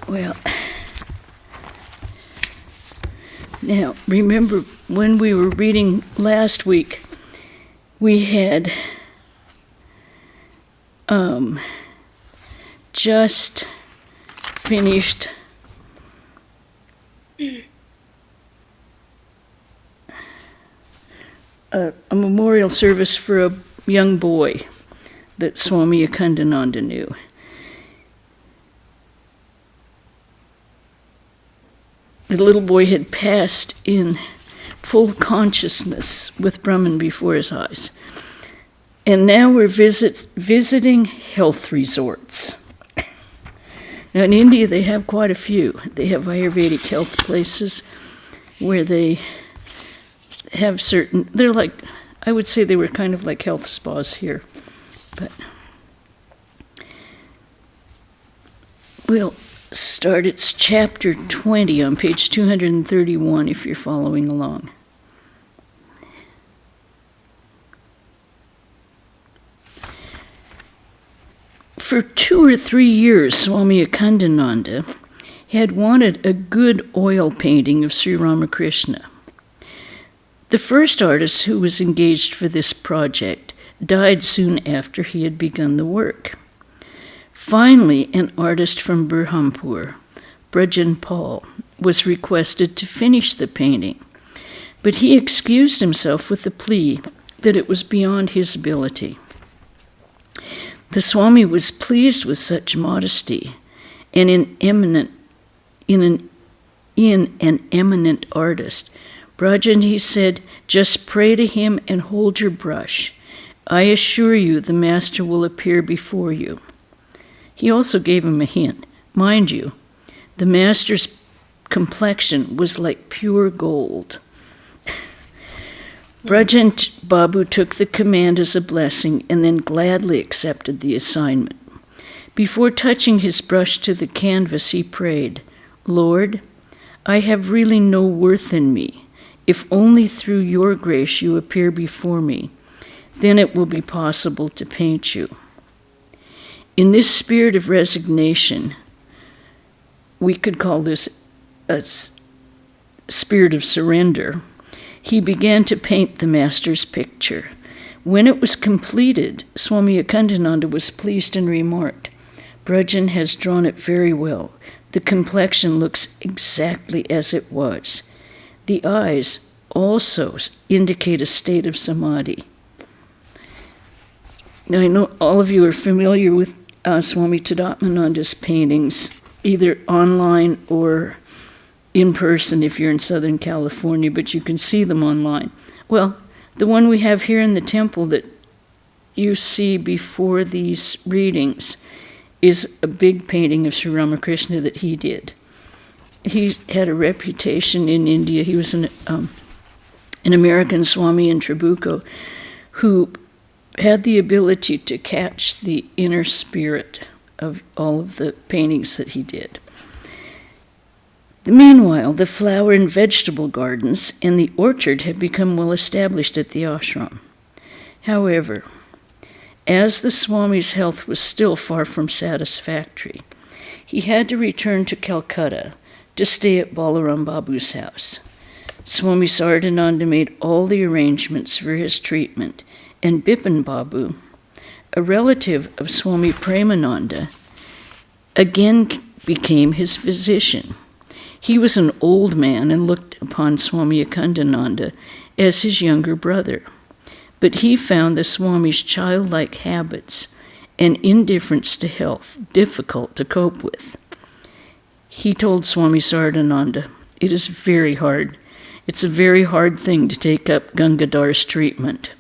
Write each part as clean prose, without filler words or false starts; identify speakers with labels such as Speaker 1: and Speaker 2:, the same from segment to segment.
Speaker 1: Well, now remember when we were reading last week, we had just finished a memorial service for a young boy that Swami Akhandananda knew. The little boy had passed in full consciousness with Brahman before his eyes. And now we're visiting health resorts. Now in India they have quite a few. They have Ayurvedic health places where they have certain, they're like, I would say they were kind of like health spas here. But we'll start, it's chapter 20 on page 231 if you're following along. For 2 or 3 years, Swami Akhandananda had wanted a good oil painting of Sri Ramakrishna. The first artist who was engaged for this project died soon after he had begun the work. Finally, an artist from Burhanpur, Brajan Paul, was requested to finish the painting, but he excused himself with the plea that it was beyond his ability. The Swami was pleased with such modesty, and in an eminent artist. Brajan, he said, just pray to him and hold your brush. I assure you the master will appear before you. He also gave him a hint. Mind you, the master's complexion was like pure gold. Brajan Babu took the command as a blessing and then gladly accepted the assignment. Before touching his brush to the canvas, he prayed, Lord, I have really no worth in me. If only through your grace you appear before me, then it will be possible to paint you. In this spirit of resignation, we could call this a spirit of surrender, he began to paint the master's picture. When it was completed, Swami Akhandananda was pleased and remarked, Brajan has drawn it very well. The complexion looks exactly as it was. The eyes also indicate a state of samadhi. Now, I know all of you are familiar with Swami Tadatmananda's paintings, either online or in person if you're in Southern California, but you can see them online. Well, the one we have here in the temple that you see before these readings is a big painting of Sri Ramakrishna that he did. He had a reputation in India. He was an American Swami in Trabuco who had the ability to catch the inner spirit of all of the paintings that he did. Meanwhile, the flower and vegetable gardens and the orchard had become well established at the ashram. However, as the Swami's health was still far from satisfactory, he had to return to Calcutta to stay at Balaram Babu's house. Swami Sardananda made all the arrangements for his treatment, and Bipin Babu, a relative of Swami Premananda, again became his physician. He was an old man and looked upon Swami Akhandananda as his younger brother, but he found the Swami's childlike habits and indifference to health difficult to cope with. He told Swami Sardananda, it is very hard. It's a very hard thing to take up Gangadhar's treatment.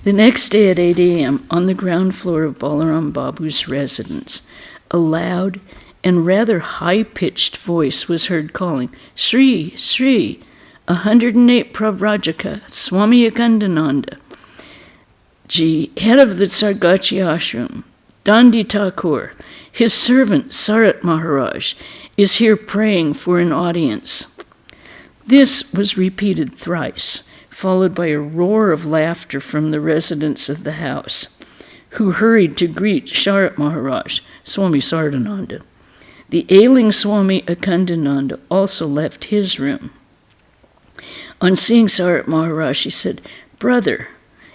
Speaker 1: The next day at 8 a.m., on the ground floor of Balaram Babu's residence, a loud and rather high-pitched voice was heard calling, Sri, Sri, 108 Pravrajaka, Swami Akhandananda, Ji, head of the Sargachi ashram, Dandi Thakur, his servant Sarat Maharaj, is here praying for an audience. This was repeated thrice, followed by a roar of laughter from the residents of the house, who hurried to greet Sharat Maharaj, Swami Sardananda. The ailing Swami Akhandananda also left his room. On seeing Sarat Maharaj, he said, "Brother,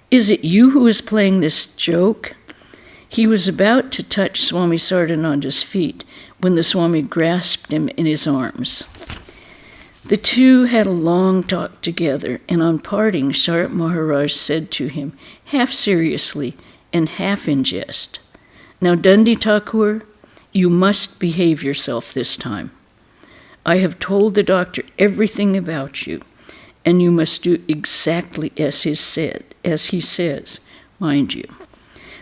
Speaker 1: is it you who is playing this joke?" He was about to touch Swami Sardananda's feet when the Swami grasped him in his arms. The two had a long talk together, and on parting, Sarat Maharaj said to him, half seriously and half in jest, "Now, Dandi Thakur, you must behave yourself this time. I have told the doctor everything about you, and you must do exactly as he says, mind you."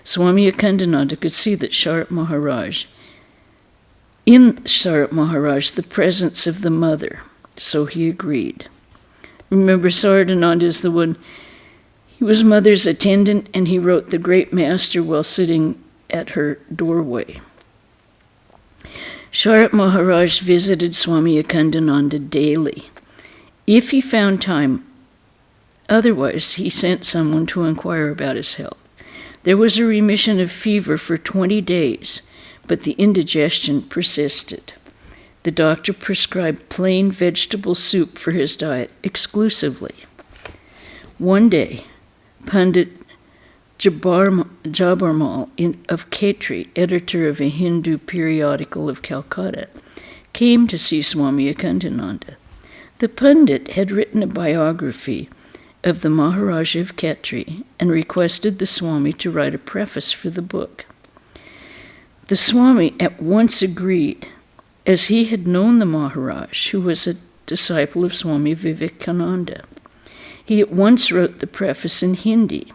Speaker 1: Swami Akhandananda could see that in Sarat Maharaj, the presence of the mother, so he agreed. Remember, Sardananda is the one, he was mother's attendant, and he wrote the great master while sitting at her doorway. Sarat Maharaj visited Swami Akhandananda daily, if he found time. Otherwise, he sent someone to inquire about his health. There was a remission of fever for 20 days, but the indigestion persisted. The doctor prescribed plain vegetable soup for his diet exclusively. One day, Pandit Jabarmal of Khetri, editor of a Hindu periodical of Calcutta, came to see Swami Akhandananda. The Pandit had written a biography of the Maharaj of Khetri and requested the Swami to write a preface for the book. The Swami at once agreed, as he had known the Maharaj, who was a disciple of Swami Vivekananda. He at once wrote the preface in Hindi,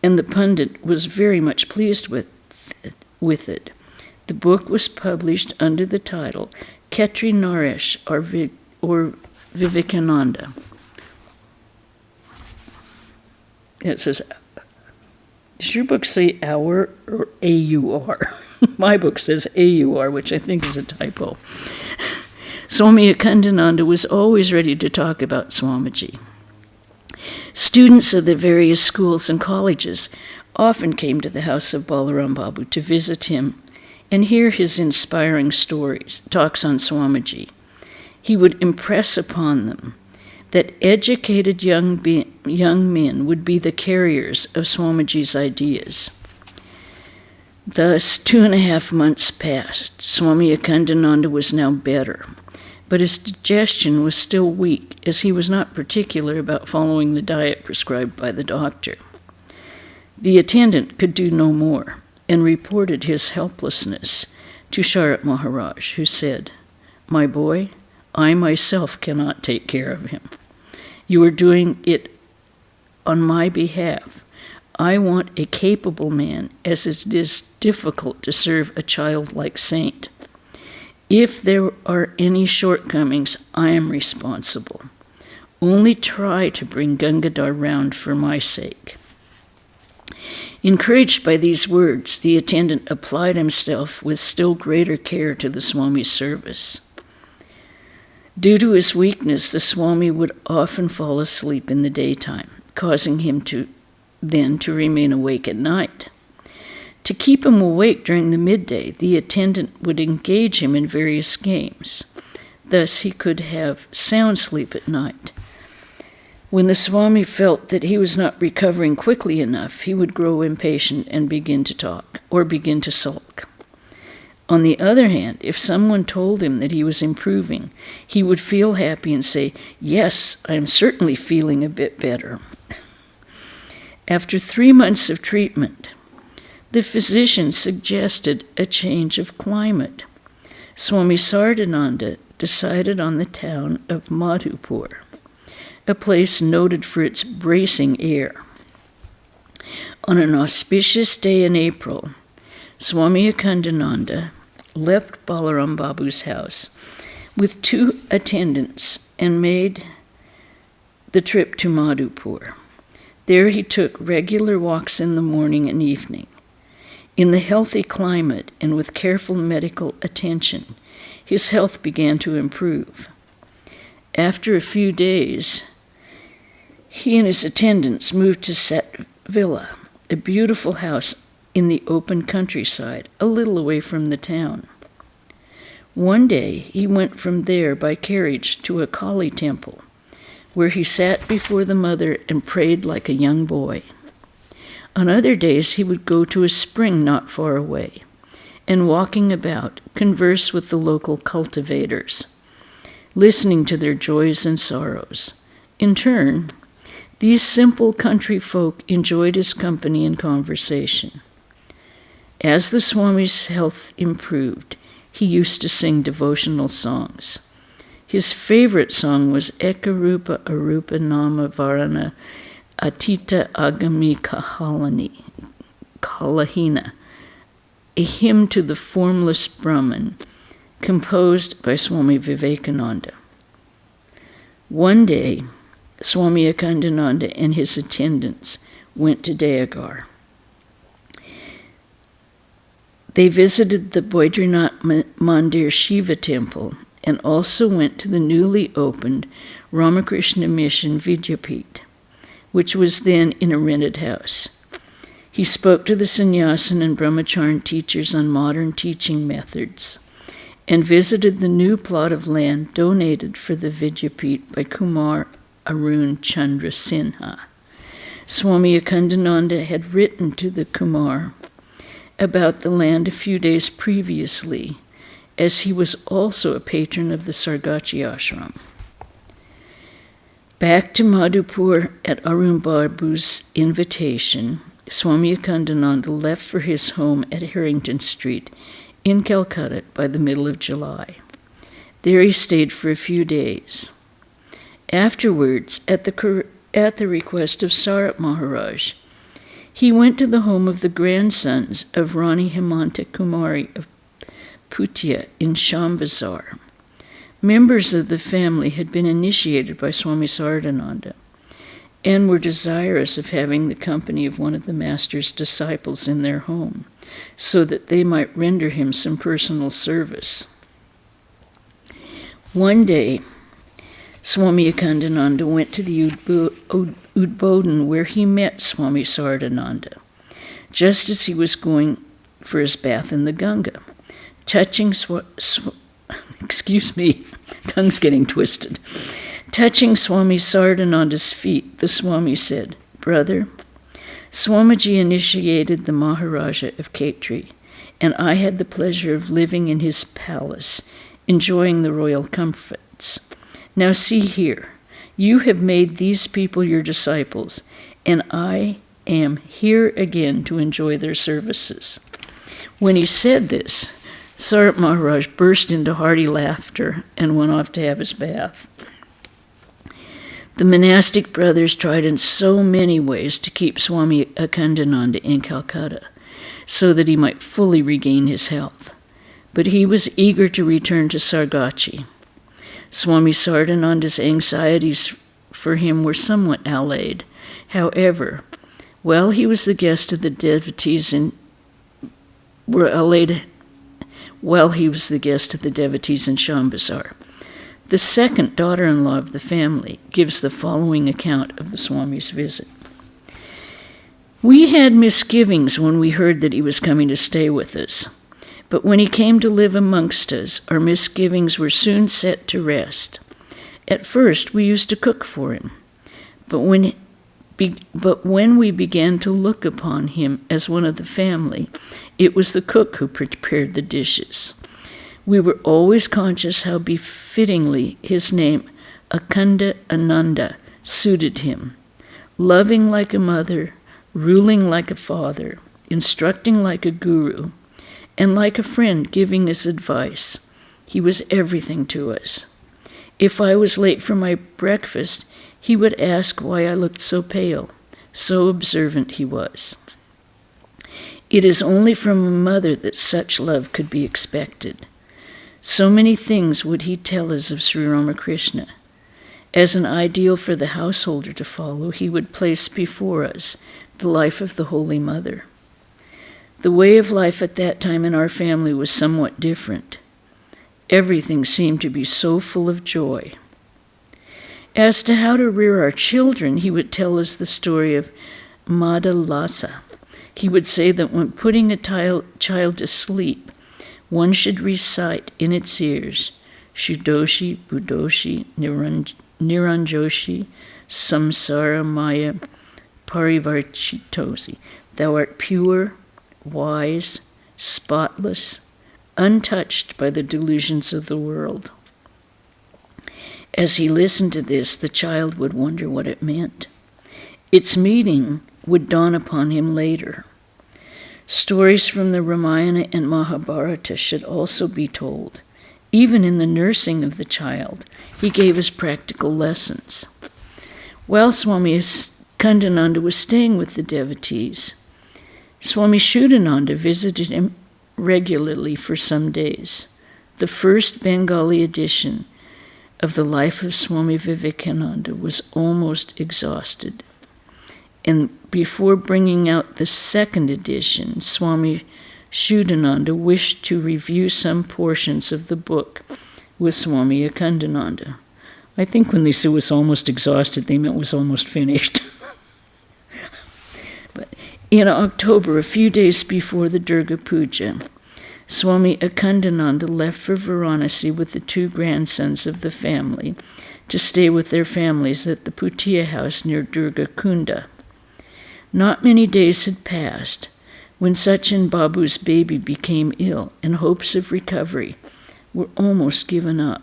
Speaker 1: and the Pandit was very much pleased with it. The book was published under the title Khetri Naresh or Vivekananda. It says, does your book say our or A-U-R? My book says A-U-R, which I think is a typo. Swami Akhandananda was always ready to talk about Swamiji. Students of the various schools and colleges often came to the house of Balaram Babu to visit him and hear his inspiring talks on Swamiji. He would impress upon them that educated young men would be the carriers of Swamiji's ideas. Thus, 2.5 months passed. Swami Akhandananda was now better, but his digestion was still weak, as he was not particular about following the diet prescribed by the doctor. The attendant could do no more, and reported his helplessness to Sarat Maharaj, who said, "My boy, I myself cannot take care of him. You are doing it on my behalf. I want a capable man, as it is difficult to serve a childlike saint. If there are any shortcomings, I am responsible. Only try to bring Gangadhar round for my sake." Encouraged by these words, the attendant applied himself with still greater care to the Swami's service. Due to his weakness, the Swami would often fall asleep in the daytime, causing him to remain awake at night. To keep him awake during the midday, the attendant would engage him in various games. Thus, he could have sound sleep at night. When the Swami felt that he was not recovering quickly enough, he would grow impatient and begin to talk, or begin to sulk. On the other hand, if someone told him that he was improving, he would feel happy and say, "Yes, I am certainly feeling a bit better." After 3 months of treatment, the physician suggested a change of climate. Swami Sardananda decided on the town of Madhupur, a place noted for its bracing air. On an auspicious day in April, Swami Akhandananda left Balaram Babu's house with 2 attendants and made the trip to Madhupur. There he took regular walks in the morning and evening. In the healthy climate and with careful medical attention, his health began to improve. After a few days, he and his attendants moved to Set Villa, a beautiful house in the open countryside, a little away from the town. One day he went from there by carriage to a Kali temple, where he sat before the mother and prayed like a young boy. On other days he would go to a spring not far away, and walking about, converse with the local cultivators, listening to their joys and sorrows. In turn, these simple country folk enjoyed his company and conversation. As the Swami's health improved, he used to sing devotional songs. His favorite song was Ekarupa Arupa Nama Varana Atita Agami Kalahina, a hymn to the formless Brahman, composed by Swami Vivekananda. One day, Swami Akhandananda and his attendants went to Deogar. They visited the Boidranath Mandir Shiva temple and also went to the newly opened Ramakrishna Mission Vidyapith, which was then in a rented house. He spoke to the sannyasin and brahmacharan teachers on modern teaching methods and visited the new plot of land donated for the Vidyapith by Kumar Arun Chandra Sinha. Swami Akhandananda had written to the Kumar about the land a few days previously, as he was also a patron of the Sargachi ashram. Back to Madhupur at Arun Babu's invitation, Swami Akhandananda left for his home at Harrington Street in Calcutta by the middle of July. There he stayed for a few days. Afterwards, at the request of Sarat Maharaj, he went to the home of the grandsons of Rani Hemanta Kumari of Putia in Shambazar. Members of the family had been initiated by Swami Sardananda and were desirous of having the company of one of the master's disciples in their home, so that they might render him some personal service. One day, Swami Akhandananda went to the Udbodhan, where he met Swami Sardananda, just as he was going for his bath in the Ganga. Touching tongue's getting twisted. Touching Swami Sardananda's feet, the Swami said, "Brother, Swamiji initiated the Maharaja of Khetri, and I had the pleasure of living in his palace, enjoying the royal comforts. Now see here, you have made these people your disciples, and I am here again to enjoy their services." When he said this, Sarat Maharaj burst into hearty laughter and went off to have his bath. The monastic brothers tried in so many ways to keep Swami Akhandananda in Calcutta so that he might fully regain his health, but he was eager to return to Sargachi. Swami Sardananda's anxieties for him were somewhat allayed. However, while he was the guest of the devotees in Shambazar, the second daughter-in-law of the family gives the following account of the Swami's visit. "We had misgivings when we heard that he was coming to stay with us, but when he came to live amongst us, our misgivings were soon set to rest. At first, we used to cook for him, but when we began to look upon him as one of the family, it was the cook who prepared the dishes. We were always conscious how befittingly his name, Annadananda, suited him. Loving like a mother, ruling like a father, instructing like a guru, and like a friend giving us advice. He was everything to us. If I was late for my breakfast, he would ask why I looked so pale. So observant he was. It is only from a mother that such love could be expected. So many things would he tell us of Sri Ramakrishna. As an ideal for the householder to follow, he would place before us the life of the Holy Mother. The way of life at that time in our family was somewhat different. Everything seemed to be so full of joy. As to how to rear our children, he would tell us the story of Madalasa. He would say that when putting a child to sleep, one should recite in its ears Shudoshi, Budoshi, Niranjoshi, Samsara Maya, Parivarchitosi. Thou art pure, wise, spotless, untouched by the delusions of the world. As he listened to this, the child would wonder what it meant. Its meaning would dawn upon him later. Stories from the Ramayana and Mahabharata should also be told. Even in the nursing of the child, he gave us practical lessons. While Swami Akhandananda was staying with the devotees, Swami Shuddhananda visited him regularly for some days. The first Bengali edition of the life of Swami Vivekananda was almost exhausted. And before bringing out the second edition, Swami Shuddhananda wished to review some portions of the book with Swami Akhandananda. I think when they said it was almost exhausted, they meant it was almost finished. But in October, a few days before the Durga Puja, Swami Akhandananda left for Varanasi with the two grandsons of the family to stay with their families at the Putiya house near Durga Kunda. Not many days had passed when Sachin Babu's baby became ill and hopes of recovery were almost given up.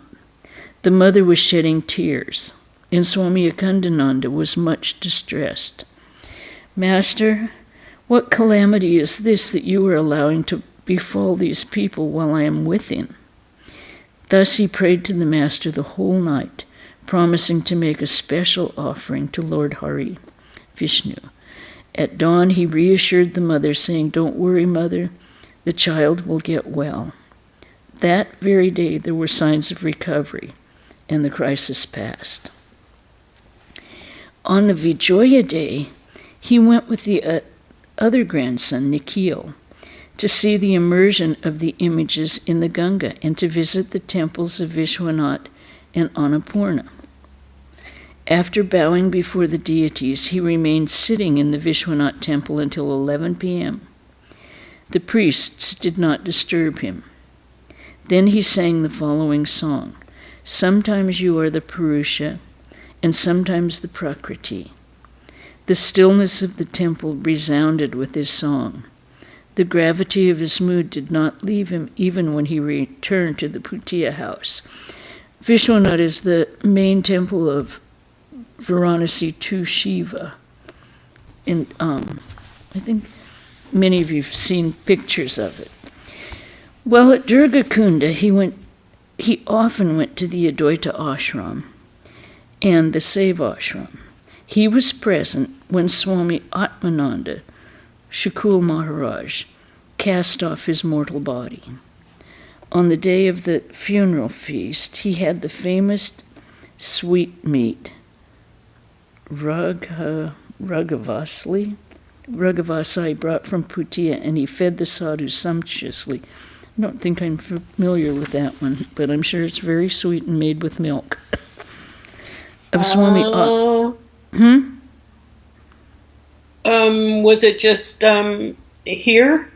Speaker 1: The mother was shedding tears, and Swami Akhandananda was much distressed. Master, what calamity is this that you are allowing to befall these people while I am with him? Thus he prayed to the Master the whole night, promising to make a special offering to Lord Hari, Vishnu. At dawn, he reassured the mother, saying, "Don't worry, mother, the child will get well." That very day, there were signs of recovery, and the crisis passed. On the Vijoya day, he went with the other grandson, Nikhil, to see the immersion of the images in the Ganga and to visit the temples of Vishwanath and Annapurna. After bowing before the deities, he remained sitting in the Vishwanath temple until 11 p.m. The priests did not disturb him. Then he sang the following song: "Sometimes you are the Purusha, and sometimes the Prakriti." The stillness of the temple resounded with his song. The gravity of his mood did not leave him even when he returned to the Putiya house. Vishwanath is the main temple of Varanasi to Shiva. And I think many of you have seen pictures of it. Well, at Durga Kunda, he often went to the Advaita ashram and the Seva ashram. He was present when Swami Atmananda, Shukul Maharaj, cast off his mortal body. On the day of the funeral feast, he had the famous sweetmeat Ragavasai brought from Putiya, and he fed the sadhus sumptuously. I don't think I'm familiar with that one, but I'm sure it's very sweet and made with milk. Of Swami.
Speaker 2: Was it just here?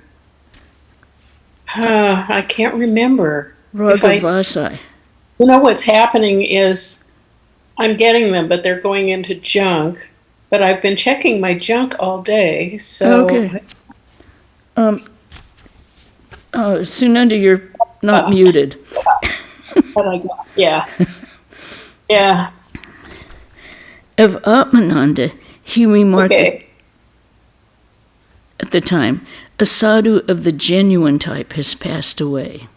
Speaker 2: I can't remember.
Speaker 1: Ragavasai.
Speaker 2: You know what's happening is I'm getting them, but they're going into junk. But I've been checking my junk all day, so...
Speaker 1: Okay. Sunanda, you're not muted.
Speaker 2: Yeah. Yeah.
Speaker 1: Of Atmananda, he remarked at the time, a sadhu of the genuine type has passed away.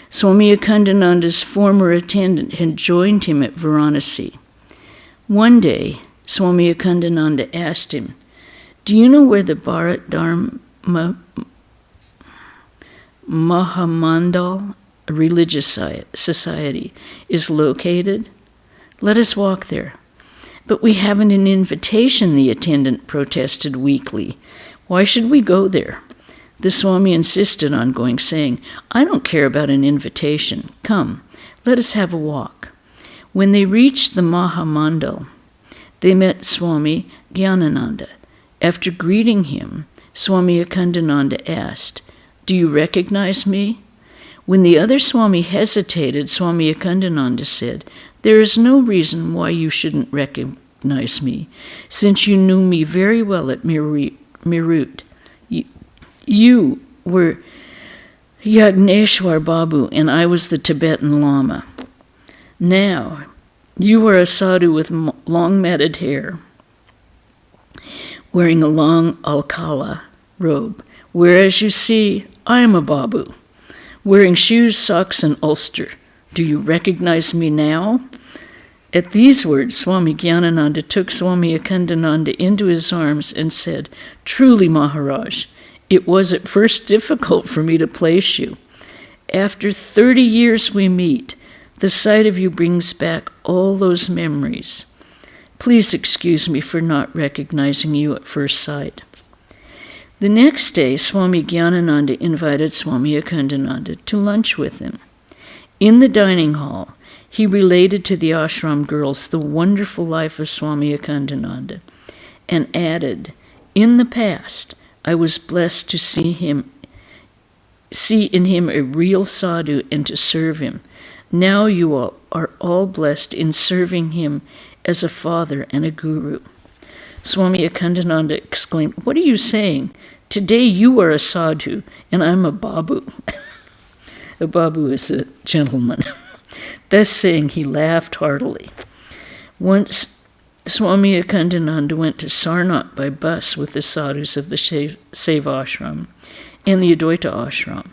Speaker 1: Swami Akhandananda's former attendant had joined him at Varanasi. One day, Swami Akhandananda asked him, "Do you know where the Bharat Dharma Mahamandal, a religious society, is located? Let us walk there." "But we haven't an invitation," the attendant protested weakly. "Why should we go there?" The Swami insisted on going, saying, "I don't care about an invitation. Come, let us have a walk." When they reached the Mahamandal, they met Swami Gyanananda. After greeting him, Swami Akhandananda asked, "Do you recognize me?" When the other Swami hesitated, Swami Akhandananda said, "There is no reason why you shouldn't recognize me, since you knew me very well at Meerut. You were Yagneshwar Babu, and I was the Tibetan Lama. Now, you are a sadhu with long matted hair, wearing a long alkala robe, whereas you see, I am a Babu, wearing shoes, socks, and ulster. Do you recognize me now?" At these words, Swami Gyanananda took Swami Akhandananda into his arms and said, "Truly, Maharaj, it was at first difficult for me to place you. After 30 years we meet. The sight of you brings back all those memories. Please excuse me for not recognizing you at first sight." The next day, Swami Gyanananda invited Swami Akhandananda to lunch with him. In the dining hall, he related to the ashram girls the wonderful life of Swami Akhandananda and added, "In the past, I was blessed to see in him a real sadhu and to serve him. Now you all are all blessed in serving him as a father and a guru." Swami Akhandananda exclaimed, "What are you saying? Today you are a sadhu and I'm a babu." A babu is a gentleman. Thus saying, he laughed heartily. Once, Swami Akhandananda went to Sarnath by bus with the sadhus of the Seva Ashram and the Advaita Ashram.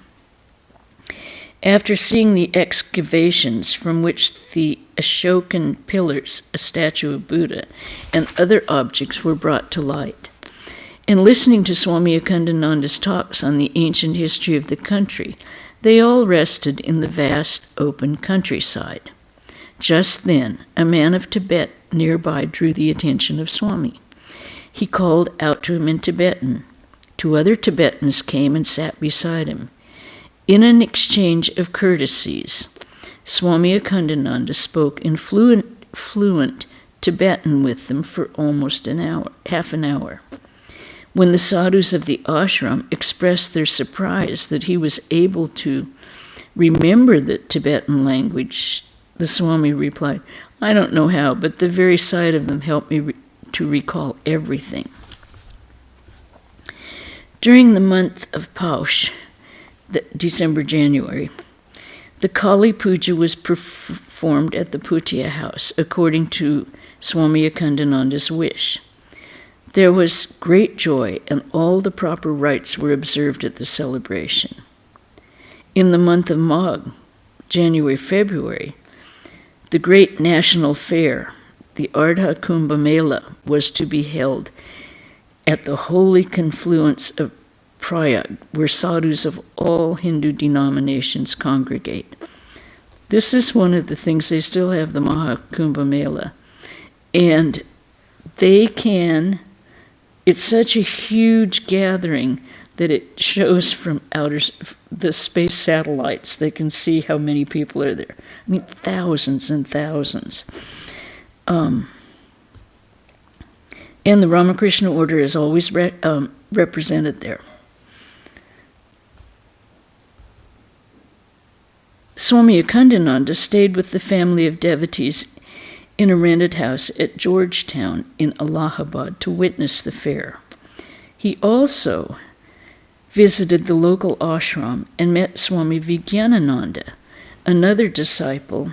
Speaker 1: After seeing the excavations from which the Ashokan pillars, a statue of Buddha, and other objects were brought to light, and listening to Swami Akhandananda's talks on the ancient history of the country, they all rested in the vast open countryside. Just then, a man of Tibet nearby drew the attention of Swami. He called out to him in Tibetan. 2 other Tibetans came and sat beside him. In an exchange of courtesies, Swami Akhandananda spoke in fluent Tibetan with them for almost half an hour. When the sadhus of the ashram expressed their surprise that he was able to remember the Tibetan language, the Swami replied, "I don't know how, but the very sight of them helped me to recall everything." During the month of Paush, December-January, the Kali Puja was performed at the Putiya house according to Swami Akhandananda's wish. There was great joy, and all the proper rites were observed at the celebration. In the month of Magh, January-February, the great national fair, the Ardha Kumbh Mela, was to be held at the holy confluence of Prayag, where sadhus of all Hindu denominations congregate. This is one of the things, they still have the Mahakumbh Mela, and it's such a huge gathering that it shows from the space satellites. They can see how many people are there. I mean, thousands and thousands. And the Ramakrishna order is always represented there. Swami Akhandananda stayed with the family of devotees in a rented house at Georgetown in Allahabad to witness the fair. He also visited the local ashram and met Swami Vivekananda, another disciple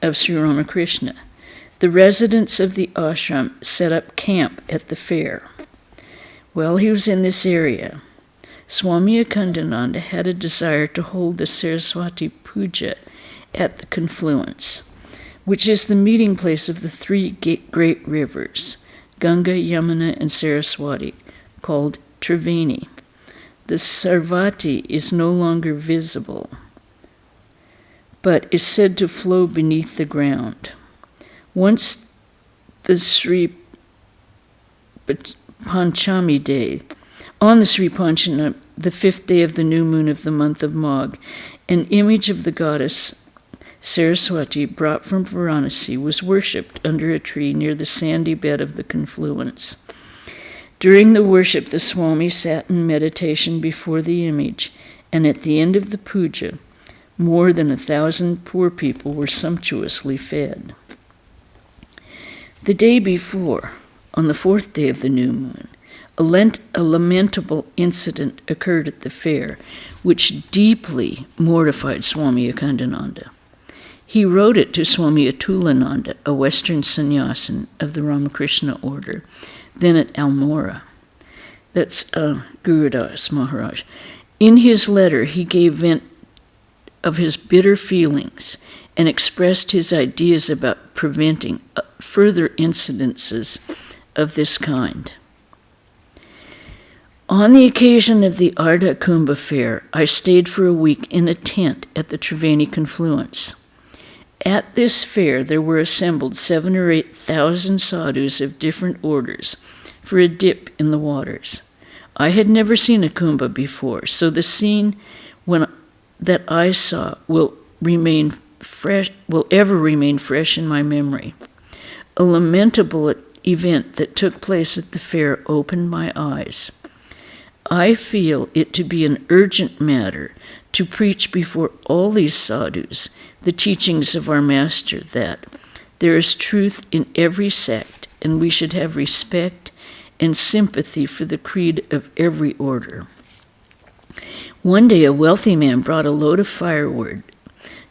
Speaker 1: of Sri Ramakrishna. The residents of the ashram set up camp at the fair. While he was in this area, Swami Akhandananda had a desire to hold the Saraswati Puja at the confluence, which is the meeting place of the 3 great rivers, Ganga, Yamuna, and Saraswati, called Triveni. The Sarvati is no longer visible, but is said to flow beneath the ground. Once the Sri Panchami day, on the Sri Panchami, the 5th day of the new moon of the month of Magh, an image of the goddess Saraswati, brought from Varanasi, was worshipped under a tree near the sandy bed of the confluence. During the worship, the Swami sat in meditation before the image, and at the end of the puja, More than 1,000 poor people were sumptuously fed. The day before, on the 4th day of the new moon, a lamentable incident occurred at the fair, which deeply mortified Swami Akhandananda. He wrote it to Swami Attulananda, a Western sannyasin of the Ramakrishna order, then at Almora. That's Gurudas Maharaj. In his letter, he gave vent of his bitter feelings and expressed his ideas about preventing further incidences of this kind. On the occasion of the Ardha Kumbha fair, I stayed for a week in a tent at the Triveni confluence. At this fair, there were assembled 7,000 or 8,000 sadhus of different orders for a dip in the waters. I had never seen a kumbha before, so the scene that I saw will ever remain fresh in my memory. A lamentable event that took place at the fair opened my eyes. I feel it to be an urgent matter to preach before all these sadhus the teachings of our Master that there is truth in every sect, and we should have respect and sympathy for the creed of every order. One day a wealthy man brought a load of firewood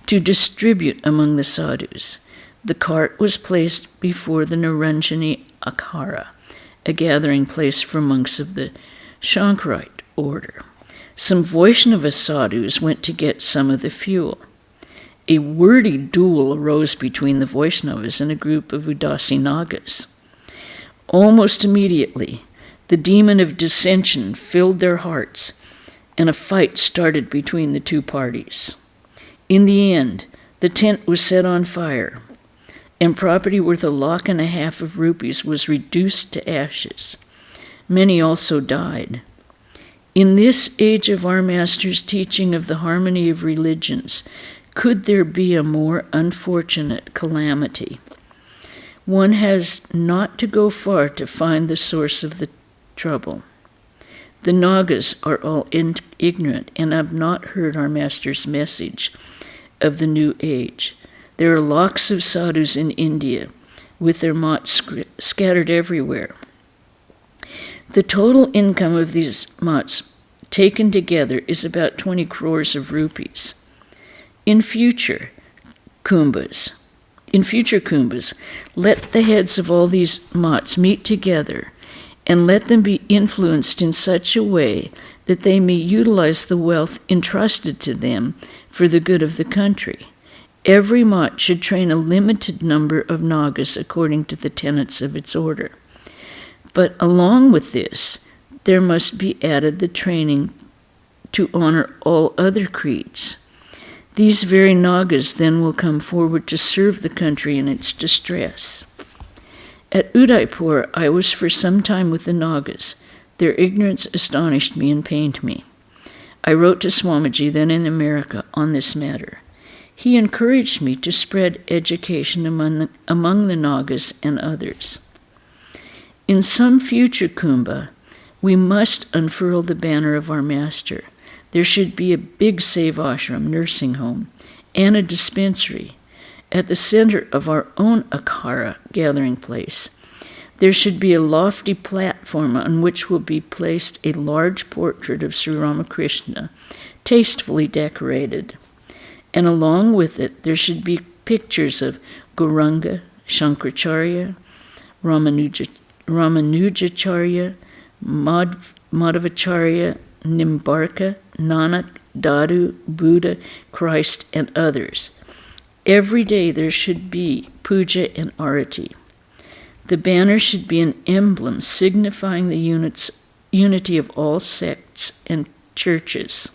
Speaker 1: to distribute among the sadhus. The cart was placed before the Niranjani Akhara, a gathering place for monks of the Shankarite order. Some Vaishnava sadhus went to get some of the fuel. A wordy duel arose between the Vaishnavas and a group of Udasi Nagas. Almost immediately, the demon of dissension filled their hearts, and a fight started between the two parties. In the end, the tent was set on fire, and property worth 1.5 lakhs of rupees was reduced to ashes. Many also died. In this age of our Master's teaching of the harmony of religions, could there be a more unfortunate calamity? One has not to go far to find the source of the trouble. The Nagas are all ignorant and have not heard our Master's message of the new age. There are lakhs of sadhus in India with their mats scattered everywhere. The total income of these mats taken together is about 20 crores of rupees. In future kumbhas, let the heads of all these mats meet together and let them be influenced in such a way that they may utilize the wealth entrusted to them for the good of the country. Every mat should train a limited number of Nagas according to the tenets of its order. But along with this, there must be added the training to honor all other creeds. These very Nagas then will come forward to serve the country in its distress. At Udaipur, I was for some time with the Nagas. Their ignorance astonished me and pained me. I wrote to Swamiji, then in America, on this matter. He encouraged me to spread education among the Nagas and others. In some future kumbha, we must unfurl the banner of our Master. There should be a big Sevashram, nursing home, and a dispensary at the center of our own Akhara gathering place. There should be a lofty platform on which will be placed a large portrait of Sri Ramakrishna, tastefully decorated. And along with it, there should be pictures of Gauranga, Shankaracharya, Ramanujacharya, Madhvacharya, Nimbarka, Nanak, Dadu, Buddha, Christ, and others. Every day there should be puja and arati. The banner should be an emblem signifying the unity of all sects and churches.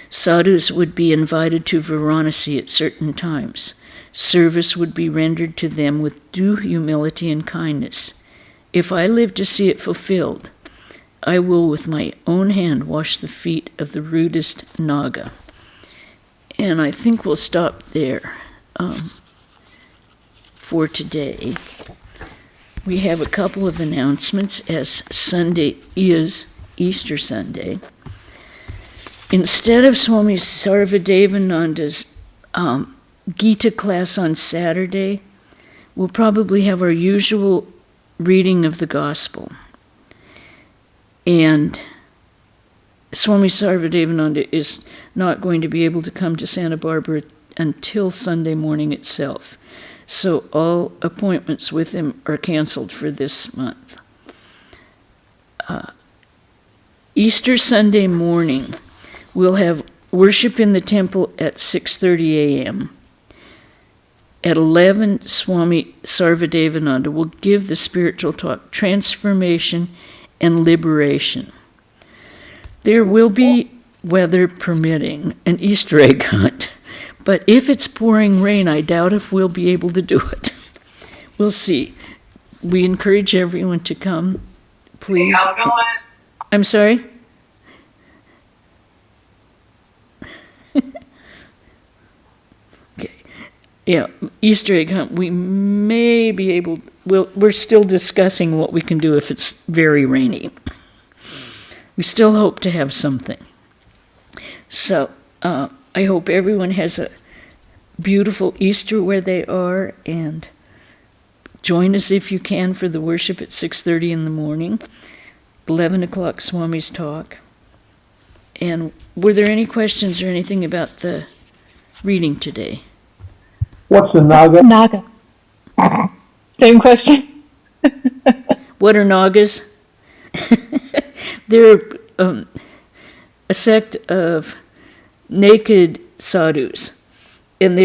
Speaker 1: Sadhus would be invited to Varanasi at certain times. Service would be rendered to them with due humility and kindness. If I live to see it fulfilled, I will with my own hand wash the feet of the rudest Naga. And I think we'll stop there for today. We have a couple of announcements as Sunday is Easter Sunday. Instead of Swami Sarvadevananda's Gita class on Saturday, we'll probably have our usual reading of the Gospel. And Swami Sarvadevananda is not going to be able to come to Santa Barbara until Sunday morning itself. So all appointments with him are canceled for this month. Easter Sunday morning, we'll have worship in the temple at 6:30 a.m. At 11, Swami Sarvadevananda will give the spiritual talk, Transformation and Liberation. There will be, weather permitting, an Easter egg hunt. But if it's pouring rain, I doubt if we'll be able to do it. We'll see. We encourage everyone to come, please. I'm sorry? Okay. Yeah, Easter egg hunt. We may be able, we're still discussing what we can do if it's very rainy. We still hope to have something. So, I hope everyone has a beautiful Easter where they are, and join us if you can for the worship at 6:30 in the morning, 11 o'clock Swami's talk. And were there any questions or anything about the reading today?
Speaker 3: What's the Naga?
Speaker 4: Naga. Same question.
Speaker 1: What are Nagas? They're a sect of naked sadhus, and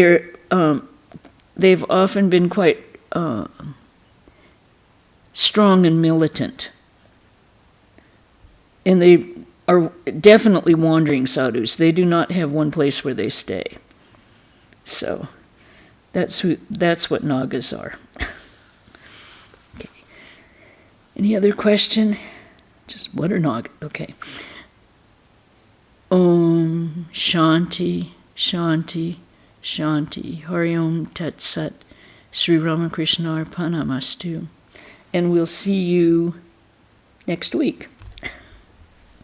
Speaker 1: they've often been quite strong and militant, and they are definitely wandering sadhus. They do not have one place where they stay. So that's what Nagas are. Okay. Any other question? Just what are Naga? Okay. Om Shanti, Shanti, Shanti. Hari Om Tat Sat. Sri Ramakrishna Arpanamastu. And we'll see you next week.